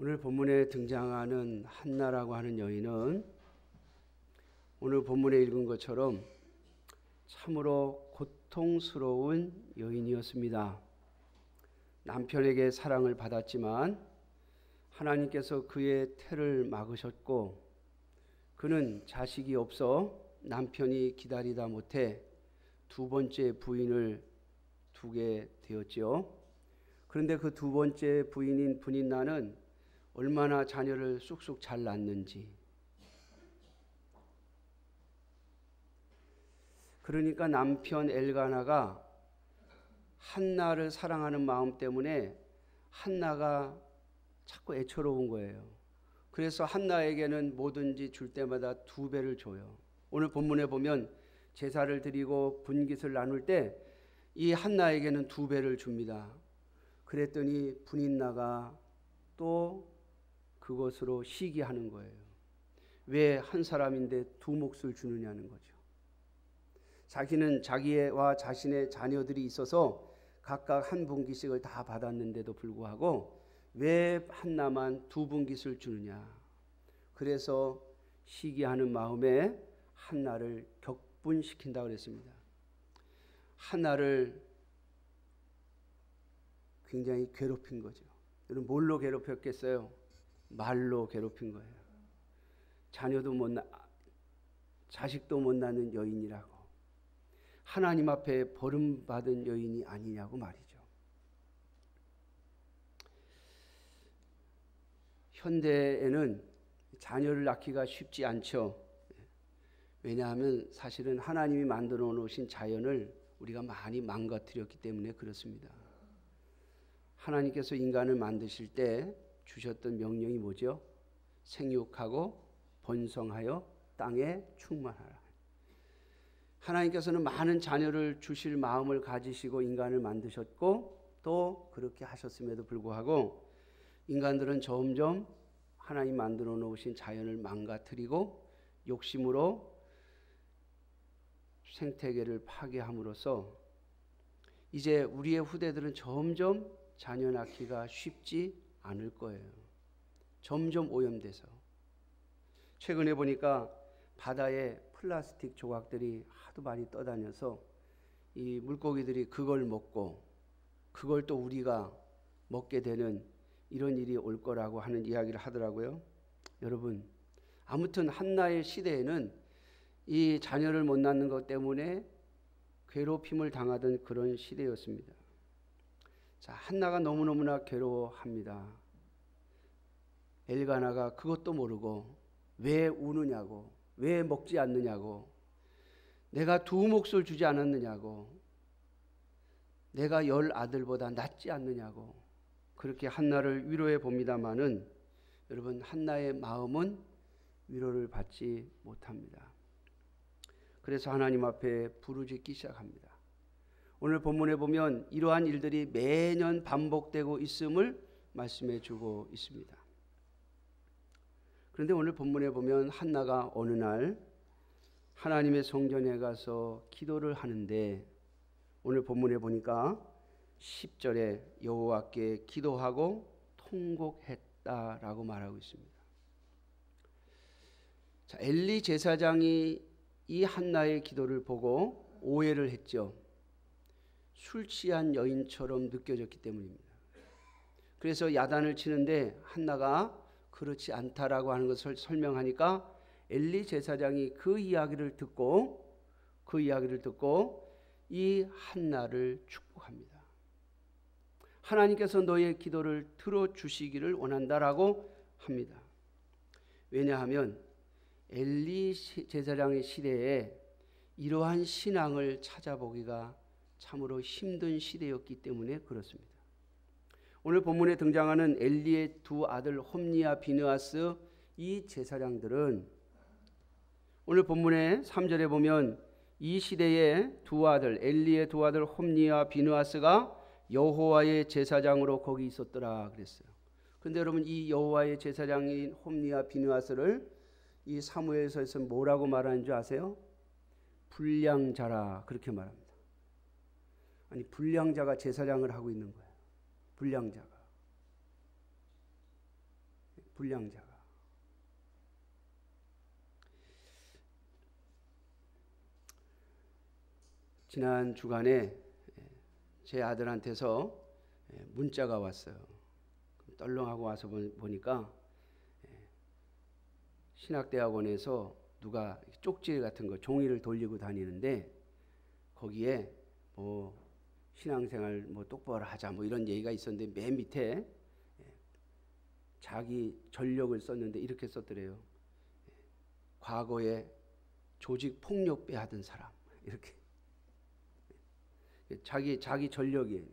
오늘 본문에 등장하는 한나라고 하는 여인은 오늘 본문에 읽은 것처럼 참으로 고통스러운 여인이었습니다. 남편에게 사랑을 받았지만 하나님께서 그의 태를 막으셨고 그는 자식이 없어 남편이 기다리다 못해 두 번째 부인을 두게 되었지요. 그런데 그 두 번째 부인인 브닛나는 얼마나 자녀를 쑥쑥 잘 낳는지, 그러니까 남편 엘가나가 한나를 사랑하는 마음 때문에 한나가 자꾸 애처로운 거예요. 그래서 한나에게는 뭐든지 줄 때마다 2배를 줘요. 오늘 본문에 보면 제사를 드리고 분깃을 나눌 때 이 한나에게는 2배를 줍니다. 그랬더니 브닛나가 또 그것으로 시기하는 거예요. 왜 한 사람인데 2 몫을 주느냐는 거죠. 자기는 자기와 자신의 자녀들이 있어서 각각 1분깃씩을 다 받았는데도 불구하고 왜 한나만 2분깃을 주느냐. 그래서 시기하는 마음에 한나를 격분시킨다고 그랬습니다. 한나를 굉장히 괴롭힌 거죠. 여러분 뭘로 괴롭혔겠어요? 말로 괴롭힌 거예요. 자녀도 자식도 못 낳는 여인이라고, 하나님 앞에 버림받은 여인이 아니냐고 말이죠. 현대에는 자녀를 낳기가 쉽지 않죠. 왜냐하면 사실은 하나님이 만들어 놓으신 자연을 우리가 많이 망가뜨렸기 때문에 그렇습니다. 하나님께서 인간을 만드실 때 주셨던 명령이 뭐죠? 생육하고 번성하여 땅에 충만하라. 하나님께서는 많은 자녀를 주실 마음을 가지시고 인간을 만드셨고 또 그렇게 하셨음에도 불구하고 인간들은 점점 하나님 만들어 놓으신 자연을 망가뜨리고 욕심으로 생태계를 파괴함으로써 이제 우리의 후대들은 점점 자녀 낳기가 쉽지 않을 거예요. 점점 오염돼서. 최근에 보니까 바다에 플라스틱 조각들이 하도 많이 떠다녀서 이 물고기들이 그걸 먹고 그걸 또 우리가 먹게 되는 이런 일이 올 거라고 하는 이야기를 하더라고요. 여러분, 아무튼 한나의 시대에는 이 자녀를 못 낳는 것 때문에 괴롭힘을 당하던 그런 시대였습니다. 자, 한나가 너무너무나 괴로워합니다. 엘가나가 그것도 모르고 왜 우느냐고, 왜 먹지 않느냐고, 내가 2 몫을 주지 않았느냐고, 내가 10 아들보다 낫지 않느냐고 그렇게 한나를 위로해 봅니다마는 여러분, 한나의 마음은 위로를 받지 못합니다. 그래서 하나님 앞에 부르짖기 시작합니다. 오늘 본문에 보면 이러한 일들이 매년 반복되고 있음을 말씀해 주고 있습니다. 그런데 오늘 본문에 보면 한나가 어느 날 하나님의 성전에 가서 기도를 하는데 오늘 본문에 보니까 10절에 여호와께 기도하고 통곡했다라고 말하고 있습니다. 자, 엘리 제사장이 이 한나의 기도를 보고 오해를 했죠. 술 취한 여인처럼 느껴졌기 때문입니다. 그래서 야단을 치는데 한나가 그렇지 않다라고 하는 것을 설명하니까 엘리 제사장이 그 이야기를 듣고 이 한나를 축복합니다. 하나님께서 너의 기도를 들어주시기를 원한다라고 합니다. 왜냐하면 엘리 제사장의 시대에 이러한 신앙을 찾아보기가 참으로 힘든 시대였기 때문에 그렇습니다. 오늘 본문에 등장하는 엘리의 2 아들 홈니와 비느하스 이 제사장들은 오늘 본문의 3절에 보면 이 시대의 2 아들 엘리의 2 아들 홈니와 비느하스가 여호와의 제사장으로 거기 있었더라 그랬어요. 그런데 여러분, 이 여호와의 제사장인 홈니와 비느하스를 이 사무엘서에서 뭐라고 말하는 줄 아세요? 불량자라 그렇게 말합니다. 아니, 불량자가 제사장을 하고 있는 거예요. 불량자가. 불량자가. 지난 주간에 제 아들한테서 문자가 왔어요. 떨렁하고 와서 보니까 신학대학원에서 누가 쪽지 같은 거 종이를 돌리고 다니는데 거기에 뭐 신앙생활 뭐 똑바로 하자 뭐 이런 얘기가 있었는데 맨 밑에 자기 전력을 썼는데 이렇게 썼더래요. 과거에 조직 폭력배 하던 사람. 이렇게 자기 전력이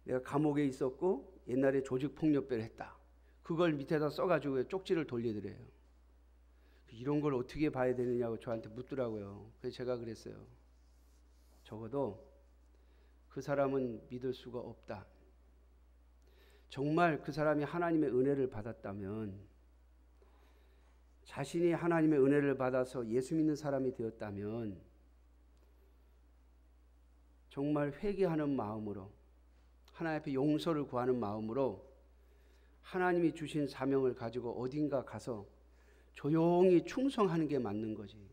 내가 감옥에 있었고 옛날에 조직 폭력배를 했다. 그걸 밑에다 써가지고 쪽지를 돌리더래요. 이런 걸 어떻게 봐야 되느냐고 저한테 묻더라고요. 그래서 제가 그랬어요. 적어도 그 사람은 믿을 수가 없다. 정말 그 사람이 하나님의 은혜를 받았다면, 자신이 하나님의 은혜를 받아서 예수 믿는 사람이 되었다면 정말 회개하는 마음으로, 하나님 앞에 용서를 구하는 마음으로 하나님이 주신 사명을 가지고 어딘가 가서 조용히 충성하는 게 맞는 거지.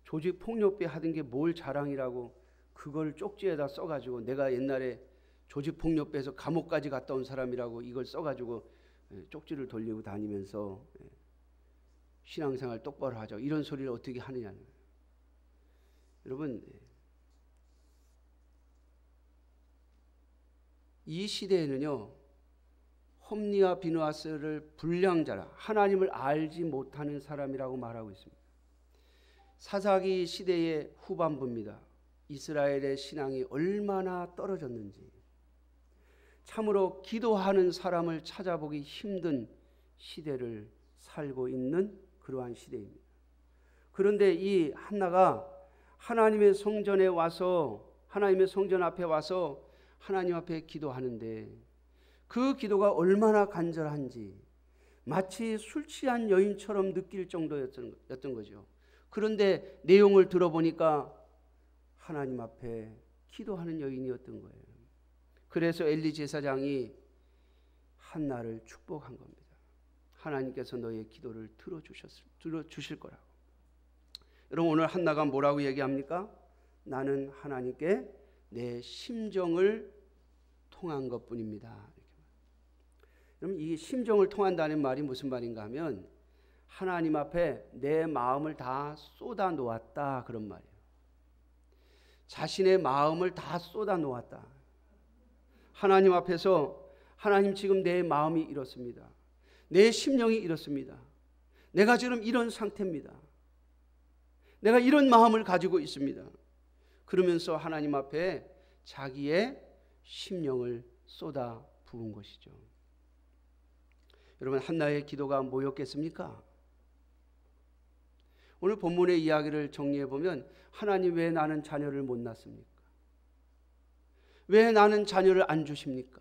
조직 폭력배 하던 게 뭘 자랑이라고 그걸 쪽지에다 써가지고 내가 옛날에 조직 폭력배에서 감옥까지 갔다 온 사람이라고 이걸 써가지고 쪽지를 돌리고 다니면서 신앙생활 똑바로 하자 이런 소리를 어떻게 하느냐는 거예요. 여러분, 이 시대에는요, 홈리와 비누아스를 불량자라, 하나님을 알지 못하는 사람이라고 말하고 있습니다. 사사기 시대의 후반부입니다. 이스라엘의 신앙이 얼마나 떨어졌는지, 참으로 기도하는 사람을 찾아보기 힘든 시대를 살고 있는 그러한 시대입니다. 그런데 이 한나가 하나님의 성전에 와서, 하나님의 성전 앞에 와서 하나님 앞에 기도하는데 그 기도가 얼마나 간절한지 마치 술 취한 여인처럼 느낄 정도였던 거죠. 그런데 내용을 들어보니까 하나님 앞에 기도하는 여인이었던 거예요. 그래서 엘리 제사장이 한나를 축복한 겁니다. 하나님께서 너의 기도를 들어주실 거라고. 여러분, 오늘 한나가 뭐라고 얘기합니까? 나는 하나님께 내 심정을 통한 것뿐입니다. 여러분, 이 심정을 통한다는 말이 무슨 말인가 하면 하나님 앞에 내 마음을 다 쏟아 놓았다, 그런 말이에요. 자신의 마음을 다 쏟아 놓았다. 하나님 앞에서, 하나님, 지금 내 마음이 이렇습니다. 내 심령이 이렇습니다. 내가 지금 이런 상태입니다. 내가 이런 마음을 가지고 있습니다. 그러면서 하나님 앞에 자기의 심령을 쏟아 부은 것이죠. 여러분, 한나의 기도가 뭐였겠습니까? 오늘 본문의 이야기를 정리해 보면, 하나님, 왜 나는 자녀를 못 낳습니까? 왜 나는 자녀를 안 주십니까?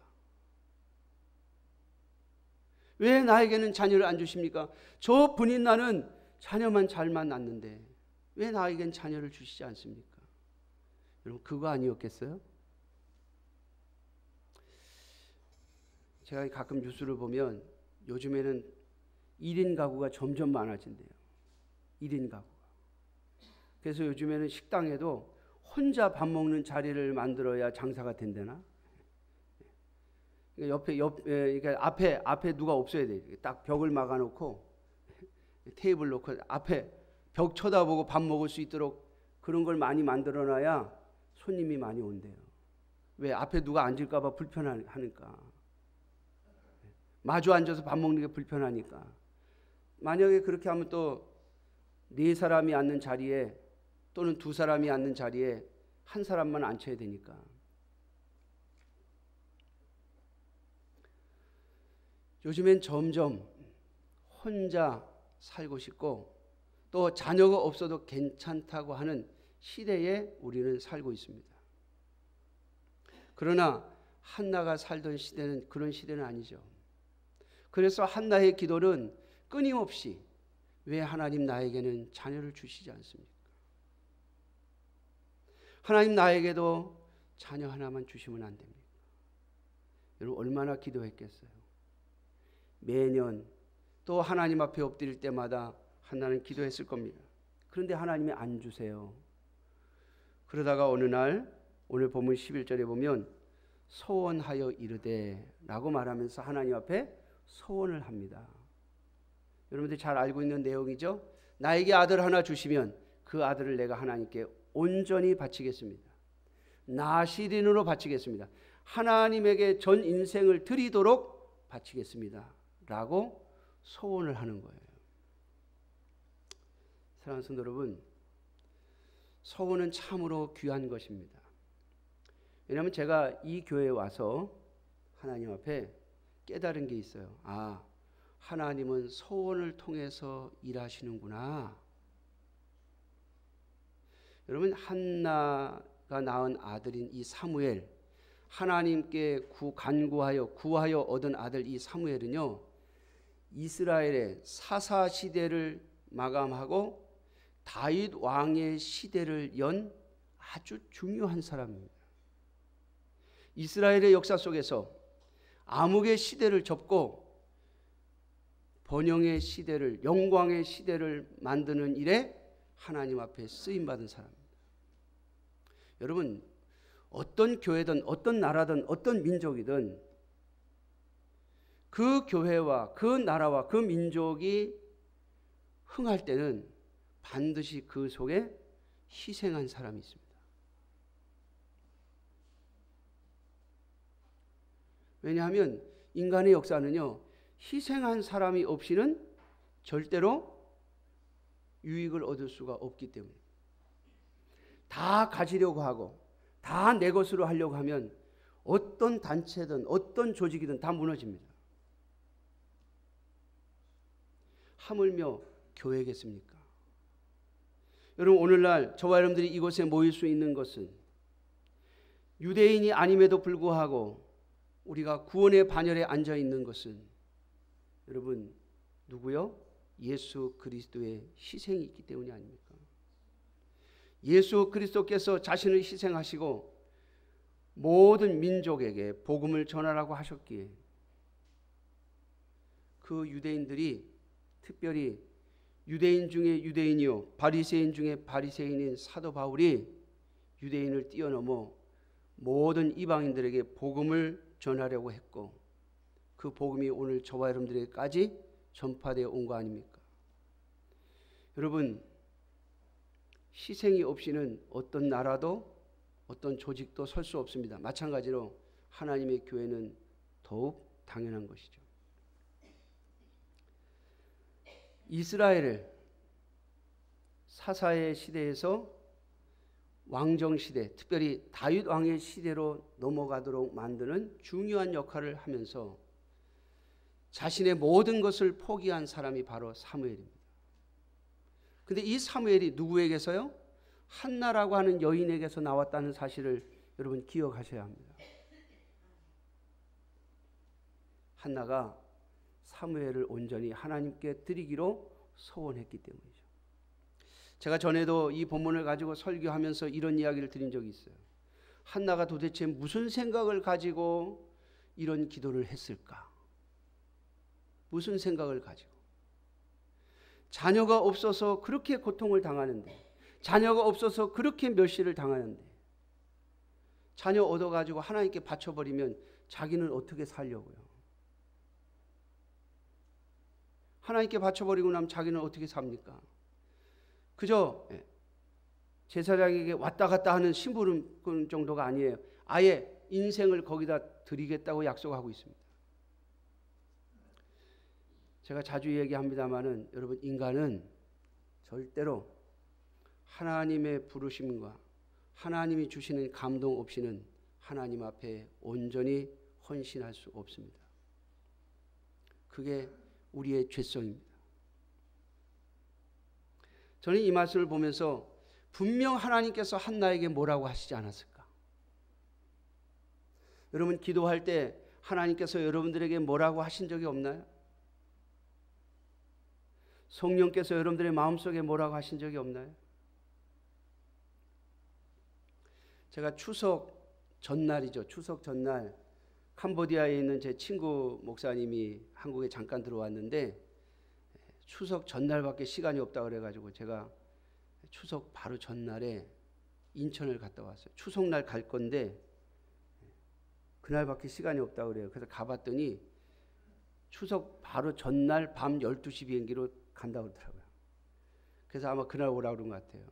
왜 나에게는 자녀를 안 주십니까? 저 분인 나는 자녀만 잘만 낳는데 왜 나에겐 자녀를 주시지 않습니까? 여러분, 그거 아니었겠어요? 제가 가끔 뉴스를 보면 요즘에는 1인 가구가 점점 많아진대요. 1인 가구가. 그래서 요즘에는 식당에도 혼자 밥 먹는 자리를 만들어야 장사가 된다나? 그러니까 앞에 누가 없어야 돼. 딱 벽을 막아놓고 테이블 놓고 앞에 벽 쳐다보고 밥 먹을 수 있도록 그런 걸 많이 만들어놔야 손님이 많이 온대요. 왜? 앞에 누가 앉을까봐 불편하니까. 마주 앉아서 밥 먹는 게 불편하니까. 만약에 그렇게 하면 또 4사람이 앉는 자리에 또는 2사람이 앉는 자리에 한 사람만 앉혀야 되니까. 요즘엔 점점 혼자 살고 싶고 또 자녀가 없어도 괜찮다고 하는 시대에 우리는 살고 있습니다. 그러나 한나가 살던 시대는 그런 시대는 아니죠. 그래서 한나의 기도는 끊임없이, 왜 하나님 나에게는 자녀를 주시지 않습니까? 하나님, 나에게도 자녀 하나만 주시면 안 됩니까? 여러분, 얼마나 기도했겠어요? 매년 또 하나님 앞에 엎드릴 때마다 한나는 기도했을 겁니다. 그런데 하나님이 안 주세요. 그러다가 어느 날 오늘 본문 11절에 보면 소원하여 이르되 라고 말하면서 하나님 앞에 소원을 합니다. 여러분들이 잘 알고 있는 내용이죠. 나에게 아들 하나 주시면 그 아들을 내가 하나님께 온전히 바치겠습니다. 나시린으로 바치겠습니다. 하나님에게 전 인생을 드리도록 바치겠습니다 라고 소원을 하는 거예요. 사랑하는 성도 여러분, 소원은 참으로 귀한 것입니다. 왜냐하면 제가 이 교회에 와서 하나님 앞에 깨달은 게 있어요. 아, 하나님은 소원을 통해서 일하시는구나. 여러분, 한나가 낳은 아들인 이 사무엘, 하나님께 구하여 얻은 아들 이 사무엘은요, 이스라엘의 사사 시대를 마감하고 다윗 왕의 시대를 연 아주 중요한 사람입니다. 이스라엘의 역사 속에서 암흑의 시대를 접고 번영의 시대를, 영광의 시대를 만드는 일에 하나님 앞에 쓰임받은 사람입니다. 여러분, 어떤 교회든 어떤 나라든 어떤 민족이든 그 교회와 그 나라와 그 민족이 흥할 때는 반드시 그 속에 희생한 사람이 있습니다. 왜냐하면 인간의 역사는요, 희생한 사람이 없이는 절대로 유익을 얻을 수가 없기 때문에 다 가지려고 하고 다 내 것으로 하려고 하면 어떤 단체든 어떤 조직이든 다 무너집니다. 하물며 교회겠습니까? 여러분, 오늘날 저와 여러분들이 이곳에 모일 수 있는 것은 유대인이 아님에도 불구하고 우리가 구원의 반열에 앉아 있는 것은 여러분 누구요? 예수 그리스도의 희생이 있기 때문이 아닙니까? 예수 그리스도께서 자신을 희생하시고 모든 민족에게 복음을 전하라고 하셨기에 그 유대인들이, 특별히 유대인 중에 유대인이요 바리새인 중에 바리새인인 사도 바울이 유대인을 뛰어넘어 모든 이방인들에게 복음을 전하려고 했고, 그 복음이 오늘 저와 여러분들에게까지 전파되어 온 거 아닙니까? 여러분, 희생이 없이는 어떤 나라도 어떤 조직도 설 수 없습니다. 마찬가지로 하나님의 교회는 더욱 당연한 것이죠. 이스라엘을 사사의 시대에서 왕정시대, 특별히 다윗 왕의 시대로 넘어가도록 만드는 중요한 역할을 하면서 자신의 모든 것을 포기한 사람이 바로 사무엘입니다. 그런데 이 사무엘이 누구에게서요? 한나라고 하는 여인에게서 나왔다는 사실을 여러분 기억하셔야 합니다. 한나가 사무엘을 온전히 하나님께 드리기로 소원했기 때문이죠. 제가 전에도 이 본문을 가지고 설교하면서 이런 이야기를 드린 적이 있어요. 한나가 도대체 무슨 생각을 가지고 이런 기도를 했을까? 무슨 생각을 가지고? 자녀가 없어서 그렇게 고통을 당하는데, 자녀가 없어서 그렇게 멸시를 당하는데, 자녀 얻어가지고 하나님께 바쳐버리면 자기는 어떻게 살려고요? 하나님께 바쳐버리고 나면 자기는 어떻게 삽니까? 그저 제사장에게 왔다 갔다 하는 심부름 정도가 아니에요. 아예 인생을 거기다 드리겠다고 약속하고 있습니다. 제가 자주 얘기합니다마는 여러분, 인간은 절대로 하나님의 부르심과 하나님이 주시는 감동 없이는 하나님 앞에 온전히 헌신할 수 없습니다. 그게 우리의 죄성입니다. 저는 이 말씀을 보면서 분명 하나님께서 한나에게 뭐라고 하시지 않았을까? 여러분, 기도할 때 하나님께서 여러분들에게 뭐라고 하신 적이 없나요? 성령께서 여러분들의 마음속에 뭐라고 하신 적이 없나요? 제가 추석 전날이죠. 추석 전날 캄보디아에 있는 제 친구 목사님이 한국에 잠깐 들어왔는데 추석 전날밖에 시간이 없다 그래가지고 제가 추석 바로 전날에 인천을 갔다 왔어요. 추석날 갈 건데 그날밖에 시간이 없다 그래요. 그래서 가봤더니 추석 바로 전날 밤 12시 비행기로 간다고 그러더라고요. 그래서 아마 그날 오라고 그런 것 같아요.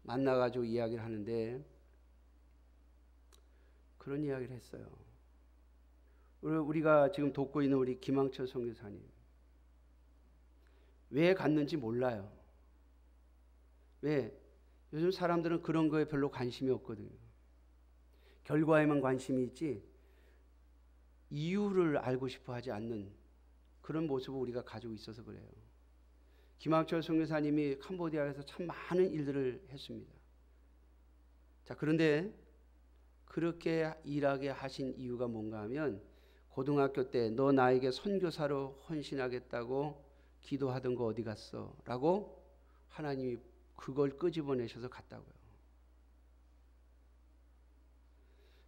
만나가지고 이야기를 하는데 그런 이야기를 했어요. 우리가 지금 돕고 있는 우리 김항철 선교사님 왜 갔는지 몰라요. 왜? 요즘 사람들은 그런 거에 별로 관심이 없거든요. 결과에만 관심이 있지 이유를 알고 싶어 하지 않는 그런 모습을 우리가 가지고 있어서 그래요. 김학철 선교사님이 캄보디아에서 참 많은 일들을 했습니다. 자, 그런데 그렇게 일하게 하신 이유가 뭔가 하면 고등학교 때 너 나에게 선교사로 헌신하겠다고 기도하던 거 어디 갔어? 라고 하나님이 그걸 끄집어내셔서 갔다고요.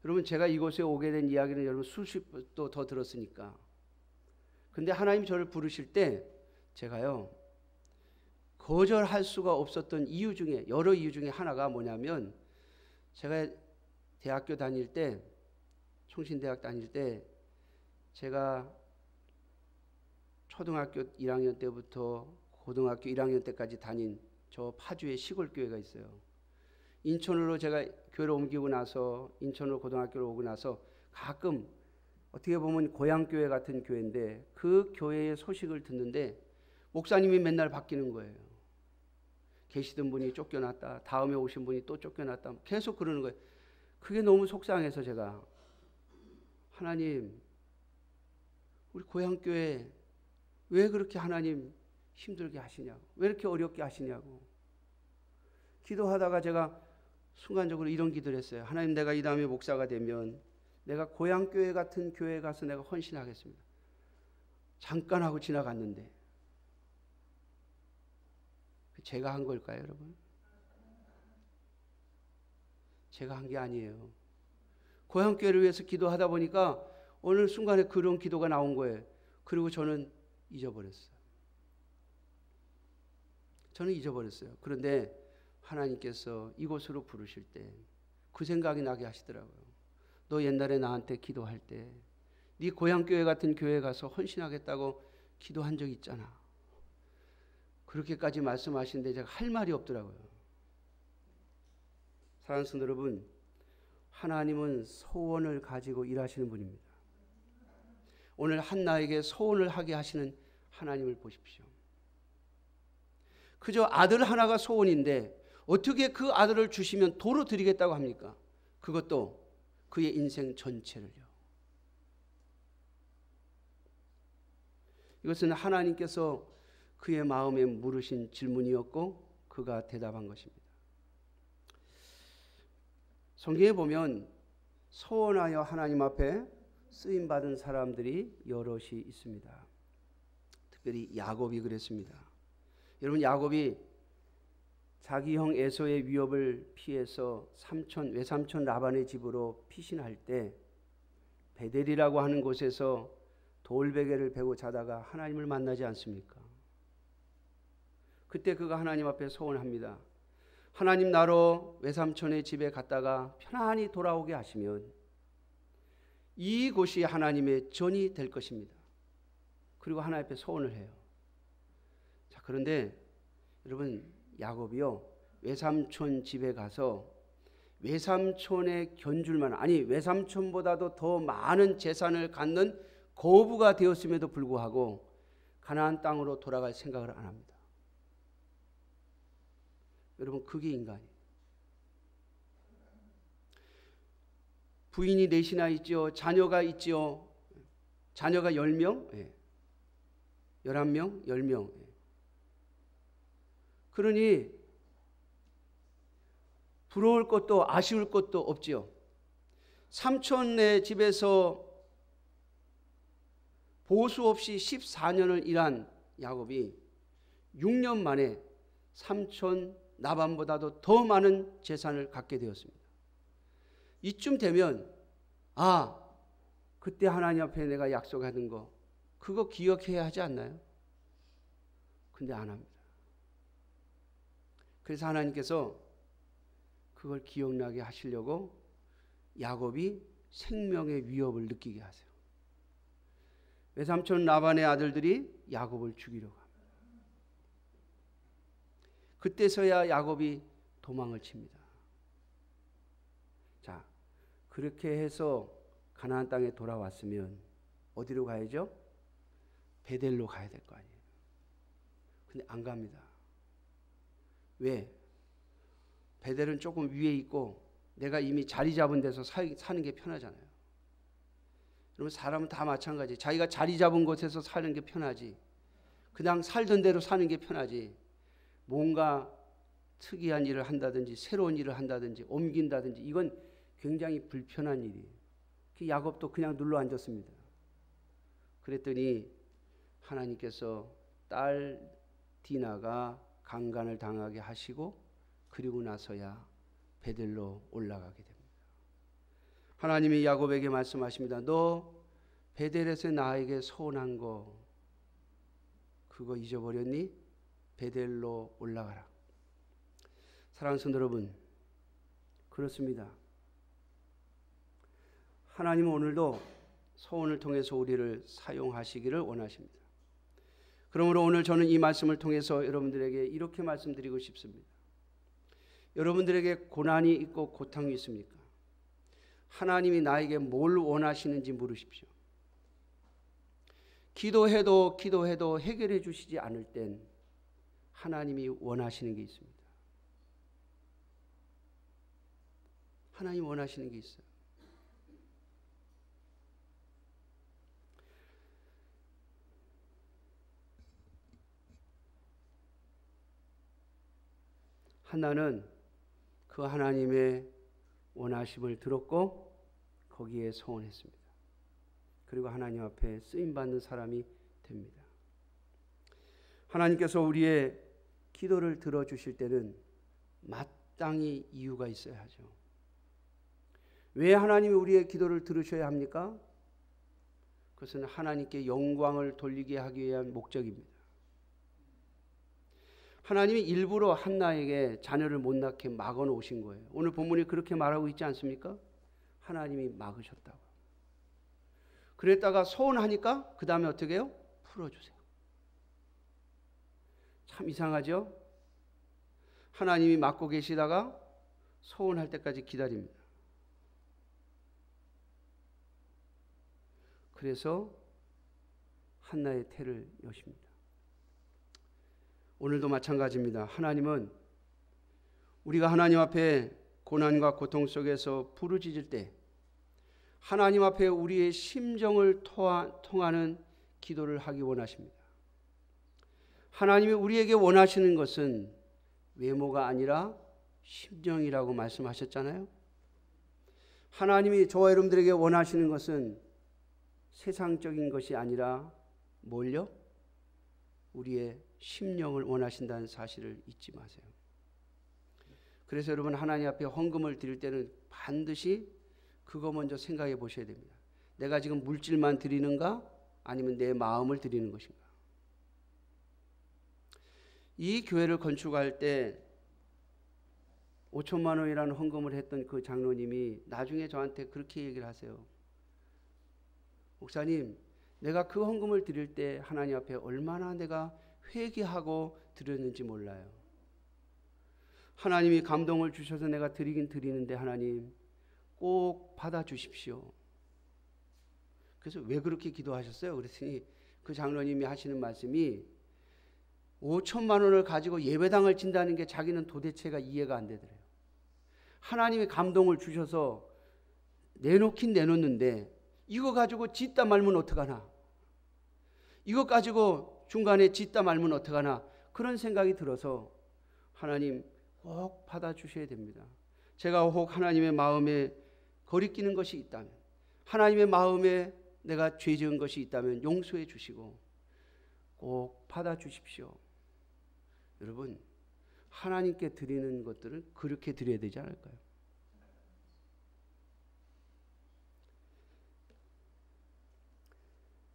여러분 제가 이곳에 오게 된 이야기는 여러분 수십 번 더 들었으니까. 근데 하나님 저를 부르실 때 제가요 거절할 수가 없었던 이유 중에 여러 이유 중에 하나가 뭐냐면 제가 대학교 다닐 때 총신대학 다닐 때 제가 초등학교 1학년 때부터 고등학교 1학년 때까지 다닌 저 파주에 시골 교회가 있어요. 인천으로 제가 교회를 옮기고 나서 인천으로 고등학교를 오고 나서 가끔 어떻게 보면 고향교회 같은 교회인데 그 교회의 소식을 듣는데 목사님이 맨날 바뀌는 거예요. 계시던 분이 쫓겨났다. 다음에 오신 분이 또 쫓겨났다. 계속 그러는 거예요. 그게 너무 속상해서 제가 하나님 우리 고향교회 왜 그렇게 하나님 힘들게 하시냐고 왜 이렇게 어렵게 하시냐고 기도하다가 제가 순간적으로 이런 기도를 했어요. 하나님 내가 이 다음에 목사가 되면 내가 고향교회 같은 교회에 가서 내가 헌신하겠습니다. 잠깐 하고 지나갔는데 제가 한 걸까요 여러분? 제가 한 게 아니에요. 고향교회를 위해서 기도하다 보니까 어느 순간에 그런 기도가 나온 거예요. 그리고 저는 잊어버렸어요. 그런데 하나님께서 이곳으로 부르실 때 그 생각이 나게 하시더라고요. 너 옛날에 나한테 기도할 때 네 고향교회 같은 교회에 가서 헌신하겠다고 기도한 적 있잖아. 그렇게까지 말씀하시는데 제가 할 말이 없더라고요. 사랑하는 성도 여러분, 하나님은 소원을 가지고 일하시는 분입니다. 오늘 한나에게 소원을 하게 하시는 하나님을 보십시오. 그저 아들 하나가 소원인데 어떻게 그 아들을 주시면 도로 드리겠다고 합니까? 그것도 그의 인생 전체를요. 이것은 하나님께서 그의 마음에 물으신 질문이었고 그가 대답한 것입니다. 성경에 보면 소원하여 하나님 앞에 쓰임받은 사람들이 여럿이 있습니다. 특별히 야곱이 그랬습니다. 여러분 야곱이 자기 형 에서의 위협을 피해서 외삼촌 라반의 집으로 피신할 때 베델이라고 하는 곳에서 돌베개를 베고 자다가 하나님을 만나지 않습니까? 그때 그가 하나님 앞에 소원합니다. 하나님 나로 외삼촌의 집에 갔다가 편안히 돌아오게 하시면 이곳이 하나님의 전이 될 것입니다. 그리고 하나님 앞에 소원을 해요. 자, 그런데 여러분 야곱이요 외삼촌 집에 가서 외삼촌의 견줄만 아니 외삼촌보다도 더 많은 재산을 갖는 거부가 되었음에도 불구하고 가나안 땅으로 돌아갈 생각을 안 합니다. 여러분 그게 인간이에요. 부인이 넷이나 있죠. 자녀가 있죠. 자녀가 10명, 11명, 10명. 그러니 부러울 것도 아쉬울 것도 없지요. 삼촌네 집에서 보수 없이 14년을 일한 야곱이 6년 만에 삼촌 나반보다도 더 많은 재산을 갖게 되었습니다. 이쯤 되면 그때 하나님 앞에 내가 약속하는 거 그거 기억해야 하지 않나요? 근데 안 합니다. 그래서 하나님께서 그걸 기억나게 하시려고 야곱이 생명의 위협을 느끼게 하세요. 외삼촌 라반의 아들들이 야곱을 죽이려고 합니다. 그때서야 야곱이 도망을 칩니다. 자, 그렇게 해서 가나안 땅에 돌아왔으면 어디로 가야죠? 베델로 가야 될 거 아니에요. 근데 안 갑니다. 왜? 베델은 조금 위에 있고 내가 이미 자리 잡은 데서 사는 게 편하잖아요. 그러면 사람은 다 마찬가지. 자기가 자리 잡은 곳에서 사는 게 편하지. 그냥 살던 대로 사는 게 편하지. 뭔가 특이한 일을 한다든지 새로운 일을 한다든지 옮긴다든지 이건 굉장히 불편한 일이에요. 야곱도 그냥 눌러 앉았습니다. 그랬더니 하나님께서 딸 디나가 강간을 당하게 하시고 그리고 나서야 베델로 올라가게 됩니다. 하나님이 야곱에게 말씀하십니다. 너 베델에서 나에게 서운한 거 그거 잊어버렸니? 베델로 올라가라. 사랑하는 성도 여러분, 그렇습니다. 하나님은 오늘도 소원을 통해서 우리를 사용하시기를 원하십니다. 그러므로 오늘 저는 이 말씀을 통해서 여러분들에게 이렇게 말씀드리고 싶습니다. 여러분들에게 고난이 있고 고통이 있습니까? 하나님이 뭘 원하시는지 물으십시오. 기도해도 해결해 주시지 않을 땐 하나님이 원하시는 게 있습니다. 하나님 원하시는 게 있어요. 한나는 그 하나님의 원하심을 들었고 거기에 소원했습니다. 그리고 하나님 앞에 쓰임받는 사람이 됩니다. 하나님께서 우리의 기도를 들어주실 때는 마땅히 이유가 있어야 하죠. 왜 하나님이 우리의 기도를 들으셔야 합니까? 그것은 하나님께 영광을 돌리게 하기 위한 목적입니다. 하나님이 일부러 한나에게 자녀를 못 낳게 막아 놓으신 거예요. 오늘 본문이 그렇게 말하고 있지 않습니까? 하나님이 막으셨다고. 그랬다가 소원하니까 그 다음에 어떻게 해요? 풀어주세요. 참 이상하죠? 하나님이 막고 계시다가 소원할 때까지 기다립니다. 그래서 한나의 태를 여십니다. 오늘도 마찬가지입니다. 하나님은 우리가 하나님 앞에 고난과 고통 속에서 부르짖을 때 하나님 앞에 우리의 심정을 통하는 기도를 하기 원하십니다. 하나님이 우리에게 원하시는 것은 외모가 아니라 심정이라고 말씀하셨잖아요. 하나님이 저와 여러분들에게 원하시는 것은 세상적인 것이 아니라 뭘요? 우리의 심령을 원하신다는 사실을 잊지 마세요. 그래서 여러분 하나님 앞에 헌금을 드릴 때는 반드시 그거 먼저 생각해 보셔야 됩니다. 내가 지금 물질만 드리는가? 아니면 내 마음을 드리는 것인가? 이 교회를 건축할 때 5천만 원이라는 헌금을 했던 그 장로님이 나중에 저한테 그렇게 얘기를 하세요. 목사님, 내가 그 헌금을 드릴 때 하나님 앞에 얼마나 내가 회개하고 드렸는지 몰라요. 하나님이 감동을 주셔서 내가 드리긴 드리는데 하나님 꼭 받아주십시오. 그래서 왜 그렇게 기도하셨어요? 그랬더니 그 장로님이 하시는 말씀이 5천만 원을 가지고 예배당을 진다는 게 자기는 도대체가 이해가 안 되더래요. 하나님이 감동을 주셔서 내놓긴 내놓는데 이거 가지고 짓다 말면 어떡하나? 이거 가지고 중간에 짓다 말면 어떡하나? 그런 생각이 들어서 하나님 꼭 받아주셔야 됩니다. 제가 혹 하나님의 마음에 거리끼는 것이 있다면, 하나님의 마음에 내가 죄 지은 것이 있다면 용서해 주시고 꼭 받아주십시오. 여러분, 하나님께 드리는 것들은 그렇게 드려야 되지 않을까요?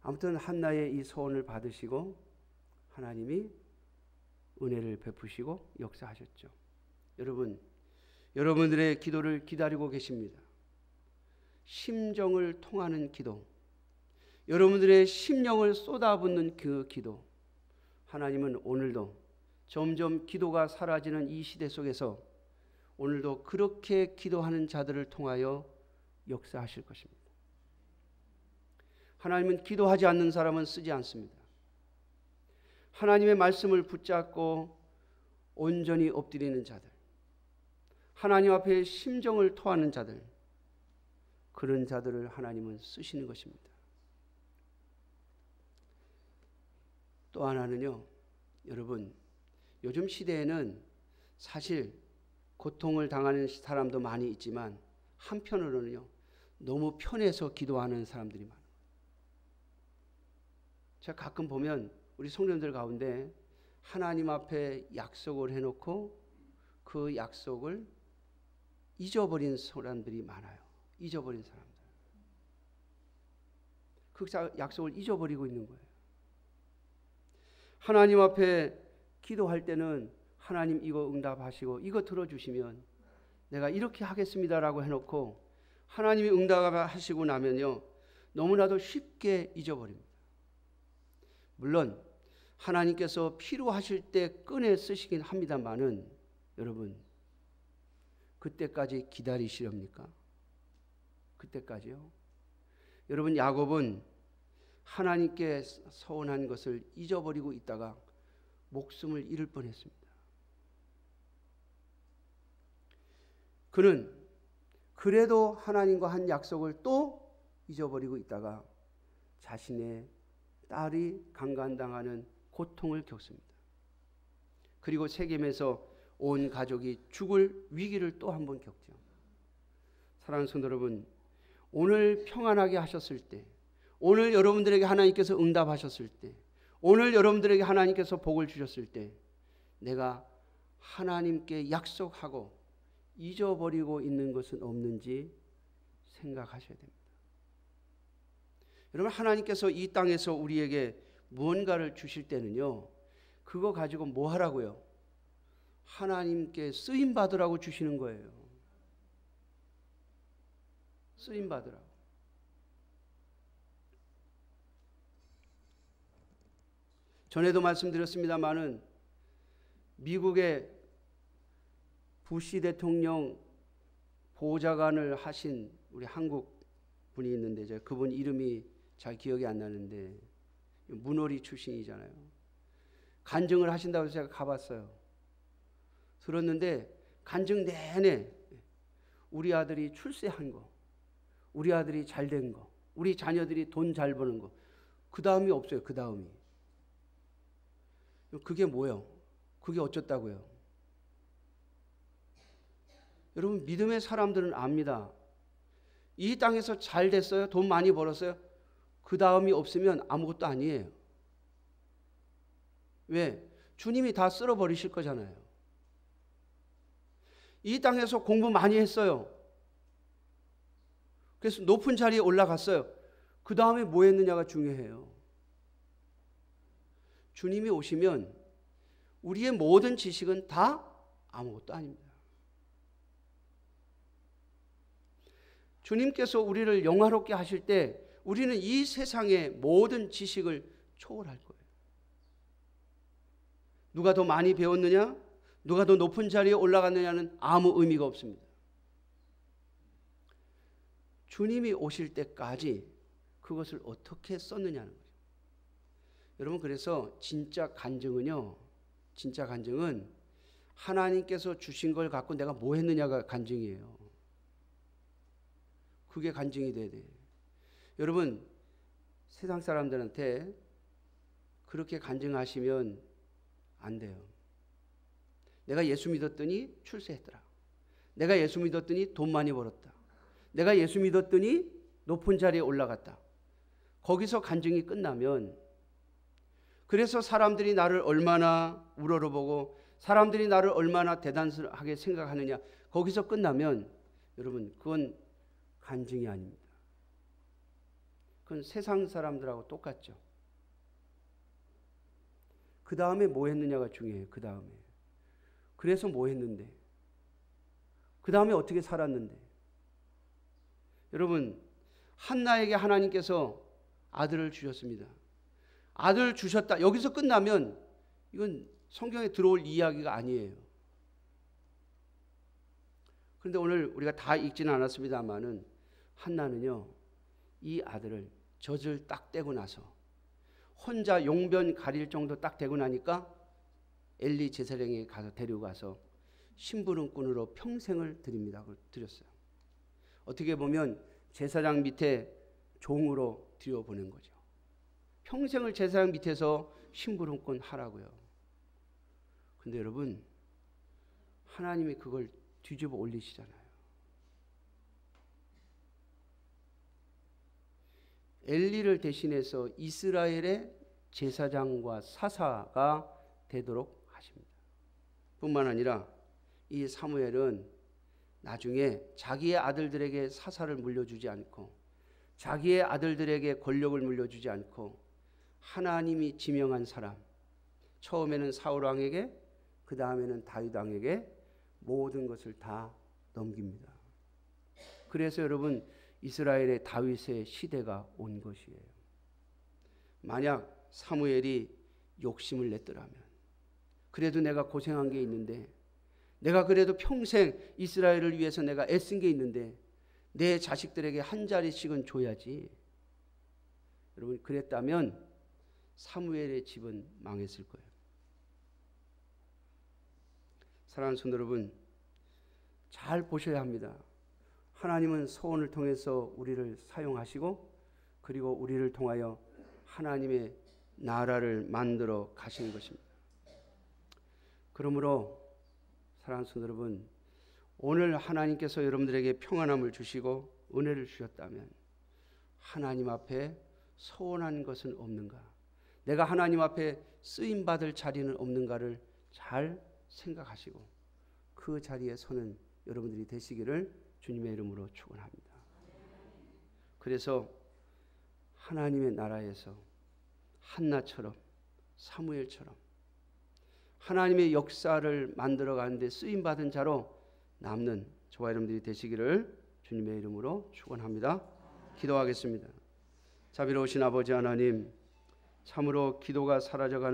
아무튼 한나의 이 소원을 받으시고 하나님이 은혜를 베푸시고 역사하셨죠. 여러분, 여러분들의 기도를 기다리고 계십니다. 심정을 통하는 기도, 여러분들의 심령을 쏟아붓는 그 기도, 하나님은 오늘도 점점 기도가 사라지는 이 시대 속에서 오늘도 그렇게 기도하는 자들을 통하여 역사하실 것입니다. 하나님은 기도하지 않는 사람은 쓰지 않습니다. 하나님의 말씀을 붙잡고 온전히 엎드리는 자들, 하나님 앞에 심정을 토하는 자들, 그런 자들을 하나님은 쓰시는 것입니다. 또 하나는요, 여러분, 요즘 시대에는 사실 고통을 당하는 사람도 많이 있지만 한편으로는요, 너무 편해서 기도하는 사람들이 많아요. 제가 가끔 보면 우리 성도님들 가운데 하나님 앞에 약속을 해놓고 그 약속을 잊어버린 사람들이 많아요. 잊어버린 사람들. 그 약속을 잊어버리고 있는 거예요. 하나님 앞에 기도할 때는 하나님 이거 응답하시고 이거 들어주시면 내가 이렇게 하겠습니다라고 해놓고 하나님이 응답하시고 나면요, 너무나도 쉽게 잊어버립니다. 물론 하나님께서 필요하실 때 꺼내 쓰시긴 합니다만은 여러분, 그때까지 기다리시렵니까? 그때까지요? 여러분, 야곱은 하나님께 서원한 것을 잊어버리고 있다가 목숨을 잃을 뻔했습니다. 그는 그래도 하나님과 한 약속을 또 잊어버리고 있다가 자신의 딸이 강간당하는 고통을 겪습니다. 그리고 세겜에서 온 가족이 죽을 위기를 또 한 번 겪죠. 사랑하는 성도 여러분, 오늘 평안하게 하셨을 때, 오늘 여러분들에게 하나님께서 응답하셨을 때, 오늘 여러분들에게 하나님께서 복을 주셨을 때 내가 하나님께 약속하고 잊어버리고 있는 것은 없는지 생각하셔야 됩니다. 여러분, 하나님께서 이 땅에서 우리에게 무언가를 주실 때는요, 그거 가지고 뭐 하라고요? 하나님께 쓰임 받으라고 주시는 거예요. 쓰임 받으라고. 전에도 말씀드렸습니다마는 미국의 부시 대통령 보좌관을 하신 우리 한국 분이 있는데 제가 그분 이름이 잘 기억이 안 나는데 문호리 출신이잖아요. 간증을 하신다고 해서 제가 가봤어요. 들었는데 간증 내내 우리 아들이 출세한 거, 우리 아들이 잘된 거, 우리 자녀들이 돈 잘 버는 거, 그 다음이 없어요. 그 다음이. 그게 뭐예요? 그게 어쩌다고요? 여러분, 믿음의 사람들은 압니다. 이 땅에서 잘 됐어요? 돈 많이 벌었어요? 그 다음이 없으면 아무것도 아니에요. 왜? 주님이 다 쓸어버리실 거잖아요. 이 땅에서 공부 많이 했어요. 그래서 높은 자리에 올라갔어요. 그 다음에 뭐 했느냐가 중요해요. 주님이 오시면 우리의 모든 지식은 다 아무것도 아닙니다. 주님께서 우리를 영화롭게 하실 때 우리는 이 세상의 모든 지식을 초월할 거예요. 누가 더 많이 배웠느냐, 누가 더 높은 자리에 올라갔느냐는 아무 의미가 없습니다. 주님이 오실 때까지 그것을 어떻게 썼느냐는 거죠. 여러분, 그래서 진짜 간증은요, 진짜 간증은 하나님께서 주신 걸 갖고 내가 뭐 했느냐가 간증이에요. 그게 간증이 돼야 돼요. 여러분, 세상 사람들한테 그렇게 간증하시면 안 돼요. 내가 예수 믿었더니 출세했더라. 내가 예수 믿었더니 돈 많이 벌었다. 내가 예수 믿었더니 높은 자리에 올라갔다. 거기서 간증이 끝나면, 그래서 사람들이 나를 얼마나 우러러보고 사람들이 나를 얼마나 대단하게 생각하느냐, 거기서 끝나면 여러분, 그건 간증이 아닙니다. 그건 세상 사람들하고 똑같죠. 그 다음에 뭐 했느냐가 중요해요. 그 다음에. 그래서 뭐 했는데? 그 다음에 어떻게 살았는데? 여러분, 한나에게 하나님께서 아들을 주셨습니다. 아들 주셨다. 여기서 끝나면 이건 성경에 들어올 이야기가 아니에요. 그런데 오늘 우리가 다 읽지는 않았습니다만은 한나는요, 이 아들을 젖을 딱 떼고 나서 혼자 용변 가릴 정도 딱 되고 나니까 엘리 제사장에게 가서 데리고 가서 심부름꾼으로 평생을 드렸어요. 어떻게 보면 제사장 밑에 종으로 들여보낸 거죠. 평생을 제사장 밑에서 심부름꾼 하라고요. 근데 여러분, 하나님이 그걸 뒤집어 올리시잖아요. 엘리를 대신해서 이스라엘의 제사장과 사사가 되도록 하십니다. 뿐만 아니라 이 사무엘은 나중에 자기의 아들들에게 사사를 물려주지 않고 자기의 아들들에게 권력을 물려주지 않고 하나님이 지명한 사람, 처음에는 사울 왕에게, 그 다음에는 다윗 왕에게 모든 것을 다 넘깁니다. 그래서 여러분, 이스라엘의 다윗의 시대가 온 것이에요. 만약 사무엘이 욕심을 냈더라면, 그래도 내가 고생한 게 있는데, 내가 그래도 평생 이스라엘을 위해서 내가 애쓴 게 있는데 내 자식들에게 한 자리씩은 줘야지. 여러분, 그랬다면 사무엘의 집은 망했을 거예요. 사랑하는 성도 여러분, 잘 보셔야 합니다. 하나님은 소원을 통해서 우리를 사용하시고 그리고 우리를 통하여 하나님의 나라를 만들어 가시는 것입니다. 그러므로 사랑하는 성도 여러분, 오늘 하나님께서 여러분들에게 평안함을 주시고 은혜를 주셨다면 하나님 앞에 소원한 것은 없는가? 내가 하나님 앞에 쓰임받을 자리는 없는가를 잘 생각하시고 그 자리에 서는 여러분들이 되시기를 주님의 이름으로 축원합니다. 그래서 하나님의 나라에서 한나처럼, 사무엘처럼 하나님의 역사를 만들어가는데 쓰임받은 자로 남는 저와 여러분들이 되시기를 주님의 이름으로 축원합니다. 기도하겠습니다. 자비로우신 아버지 하나님, 참으로 기도가 사라져가는